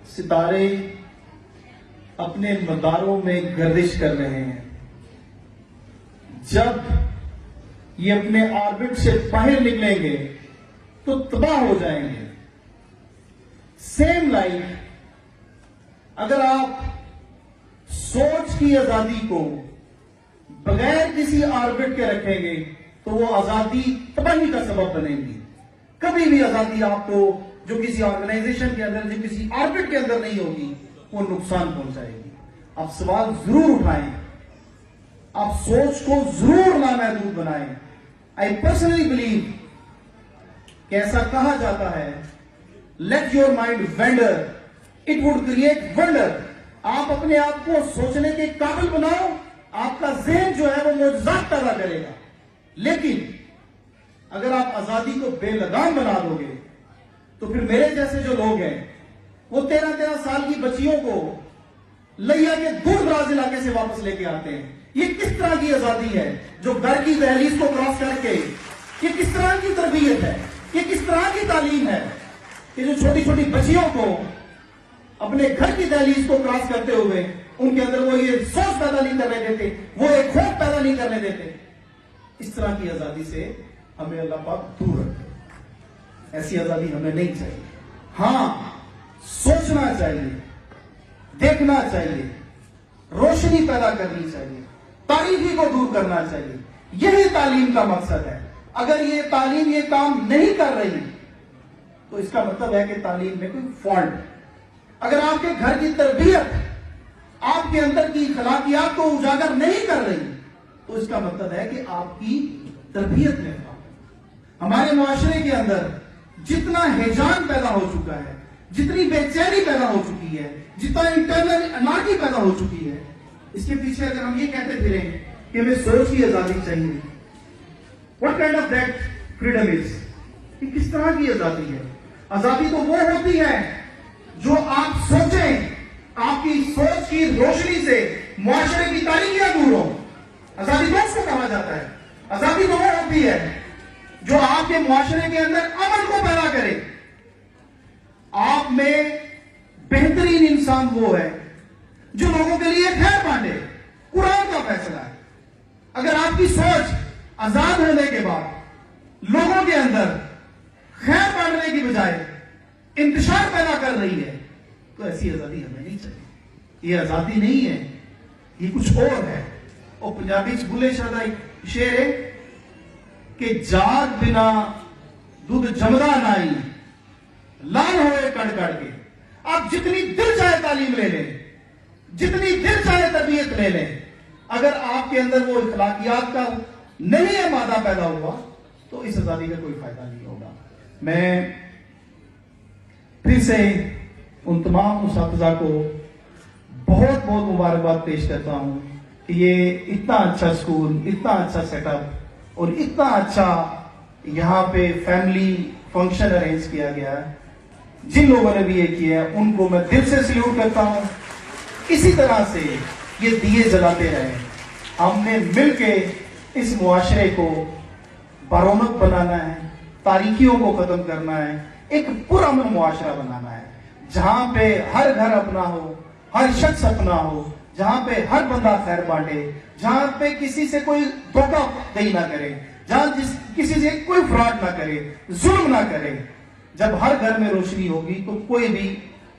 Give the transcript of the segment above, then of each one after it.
सितारे अपने मदारों में गर्दिश कर रहे हैं। जब ये अपने ऑर्बिट से बाहर निकलेंगे तो तबाह हो जाएंगे। सेम लाइक अगर आप सोच की आजादी को बगैर किसी ऑर्बिट के रखेंगे तो वो आजादी तबाही का सबब बनेगी। कभी भी आजादी आपको जो किसी ऑर्गेनाइजेशन के अंदर, जो किसी ऑर्बिट के अंदर नहीं होगी, वो नुकसान पहुंचाएगी। आप सवाल जरूर उठाएं, आप सोच को जरूर नामहदूद बनाएं। आई पर्सनली बिलीव कि ऐसा कहा जाता है, let your mind vendor, it would create wonder. आप अपने आप को सोचने के काबिल बनाओ, आपका ज़हन जो है वो मौजूदात पैदा करेगा। लेकिन अगर आप आजादी को बेलगाम बना दोगे तो फिर मेरे जैसे जो लोग हैं वो 13-13 साल की बच्चियों को लैया के दूर दराज इलाके से वापस लेके आते हैं। ये किस तरह की आजादी है जो घर की दहलीज को क्रॉस करके, ये किस तरह की तरबियत है, ये किस तरह की तालीम है कि जो छोटी छोटी बच्चियों को अपने घर की दहलीज को क्रॉस करते हुए उनके अंदर वो ये सोच पैदा नहीं करने देते, वो एक खौफ पैदा नहीं करने देते। इस तरह की आजादी से हमें अल्लाह पाक दूर रखे। ऐसी आजादी हमें नहीं चाहिए। हां, सोचना चाहिए, देखना चाहिए, रोशनी पैदा करनी चाहिए, तारीफी को दूर करना चाहिए। यही तालीम का मकसद है। अगर ये तालीम ये काम नहीं कर रही तो इसका मतलब है कि तालीम में कोई फॉल्ट है। अगर आपके घर की तरबियत आपके अंदर की खलाकियात को उजागर नहीं कर रही तो इसका मतलब है कि आपकी तरबियत में फॉल्ट है। हमारे मुआशरे के अंदर जितना हिजान पैदा हो चुका है, जितनी बेचैनी पैदा हो चुकी है, जितना इंटरनल अनार्की पैदा हो चुकी है, इसके पीछे अगर हम ये कहते फिरे कि हमें सोच की आजादी चाहिए, what kind of that freedom is, कि किस तरह की आजादी है? आजादी तो वो होती है जो आप सोचें, आपकी सोच की रोशनी से मुआशरे की तारीकियां दूर हो। आजादी तो उसको कहा जाता है। आजादी तो वो होती है जो आपके मुआशरे के अंदर अमन को पैदा करे। आप में बेहतरीन इंसान वो है जो लोगों के लिए खैर बांटे। कुरान का फैसला है। अगर आपकी सोच आजाद होने के बाद लोगों के अंदर खैर बांटने की बजाय इंतशार पैदा कर रही है तो ऐसी आजादी हमें नहीं चाहिए। ये आजादी नहीं है, ये कुछ और है। और पंजाबी बुले शाह का एक शेर है कि जात बिना दूध जमदा नाई, लाल होए कड़ कड़ के। आप जितनी दिल चाहे तालीम ले लें, जितनी दिल चाहे तरबियत ले लें, अगर आपके अंदर वो इखलाकियात का नहीं है मादा पैदा हुआ तो इस आजादी का कोई फायदा नहीं होगा। मैं फिर से उन तमाम मुसाफिजा को बहुत बहुत मुबारकबाद पेश करता हूं कि ये इतना अच्छा स्कूल, इतना अच्छा सेटअप और इतना अच्छा यहाँ पे फैमिली फंक्शन अरेंज किया गया है। जिन लोगों ने भी ये किया है उनको मैं दिल से सल्यूट करता हूं। इसी तरह से ये दिए जलाते रहे। हमने मिलके इस मुआशरे को बरौनक बनाना है, तारीकियों को खत्म करना है, एक पुरअमन मुआशरा बनाना है जहां पे हर घर अपना हो, हर शख्स अपना हो, जहां पे हर बंदा खैर बांटे, जहां पे किसी से कोई धोखाधड़ी ना करे, जहां किसी से कोई फ्रॉड ना करे, जुल्म ना करे। जब हर घर में रोशनी होगी तो कोई भी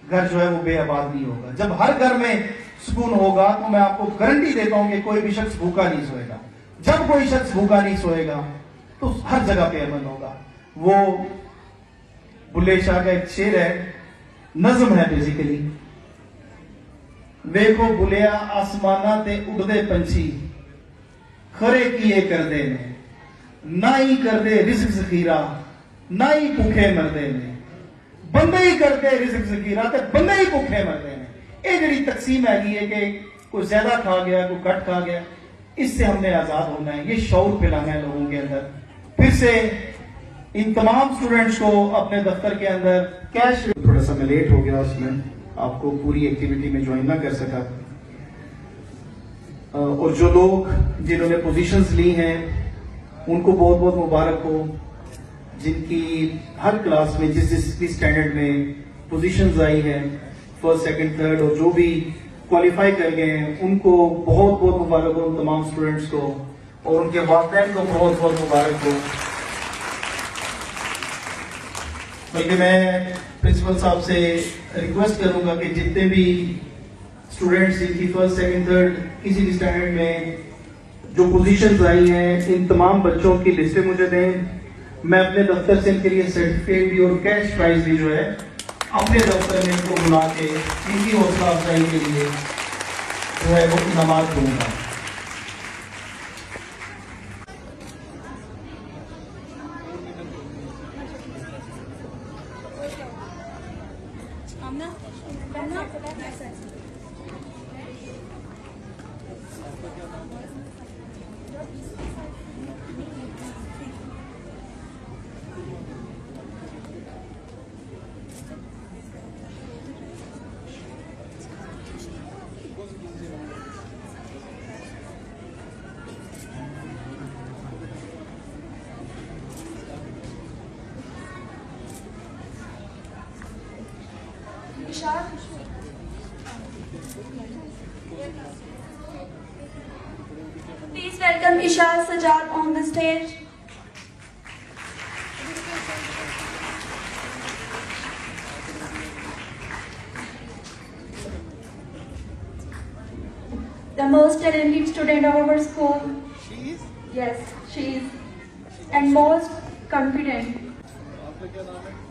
घर जो है वो बेआबाद नहीं होगा। जब हर घर में सुकून होगा तो मैं आपको गारंटी देता हूं कि कोई भी शख्स भूखा नहीं सोएगा। जब कोई शख्स भूखा नहीं सोएगा तो हर जगह पे अमन होगा। वो बुल्ले शाह का एक शेर है, नज्म है बेसिकली। वेखो बुलिया आसमाना ते उड़दे पंछी, खरे किए करदे ने, ना ही करदे रिज़्क ज़ख़ीरा, ना ही भुखे मरदे ने। बंदे ही करते रिज़्क ज़ख़ीरा ते बंदे ही भुखे मरदे ने। ये जड़ी तकसीम हैगी है कि कोई ज्यादा खा गया, कोई घट खा गया, इससे हमने आजाद होना है। ये शऊर फैलाना है लोगों के अंदर। फिर से इन तमाम स्टूडेंट्स को अपने दफ्तर के अंदर कैश, थोड़ा सा मैं लेट हो गया, उसमें आपको पूरी एक्टिविटी में ज्वाइन ना कर सका। और जो लोग जिन्होंने पोजीशंस ली हैं उनको बहुत बहुत मुबारक हो, जिनकी हर क्लास में जिस जिस भी स्टैंडर्ड में पोजीशंस आई हैं फर्स्ट, सेकंड, थर्ड, और जो भी क्वालिफाई कर गए हैं उनको बहुत बहुत मुबारक हो, उन तमाम स्टूडेंट्स को, और उनके वालिदैन को बहुत बहुत मुबारक हो। बल्कि मैं प्रिंसिपल साहब से रिक्वेस्ट करूंगा कि जितने भी स्टूडेंट्स जिनकी फर्स्ट, सेकंड, थर्ड किसी भी स्टैंडर्ड में जो पोजीशंस आई हैं, इन तमाम बच्चों की लिस्टें मुझे दें। मैं अपने दफ्तर से इनके लिए सर्टिफिकेट भी और कैश प्राइज भी जो है अपने दफ्तर में इनको बुला के इनकी हौसला अफजाई के लिए जो है वो इनामात दूंगा। Please welcome Ishar Sajjad on the stage. The most talented student of our school. She is? Yes, she is. And most confident. आपका क्या नाम है?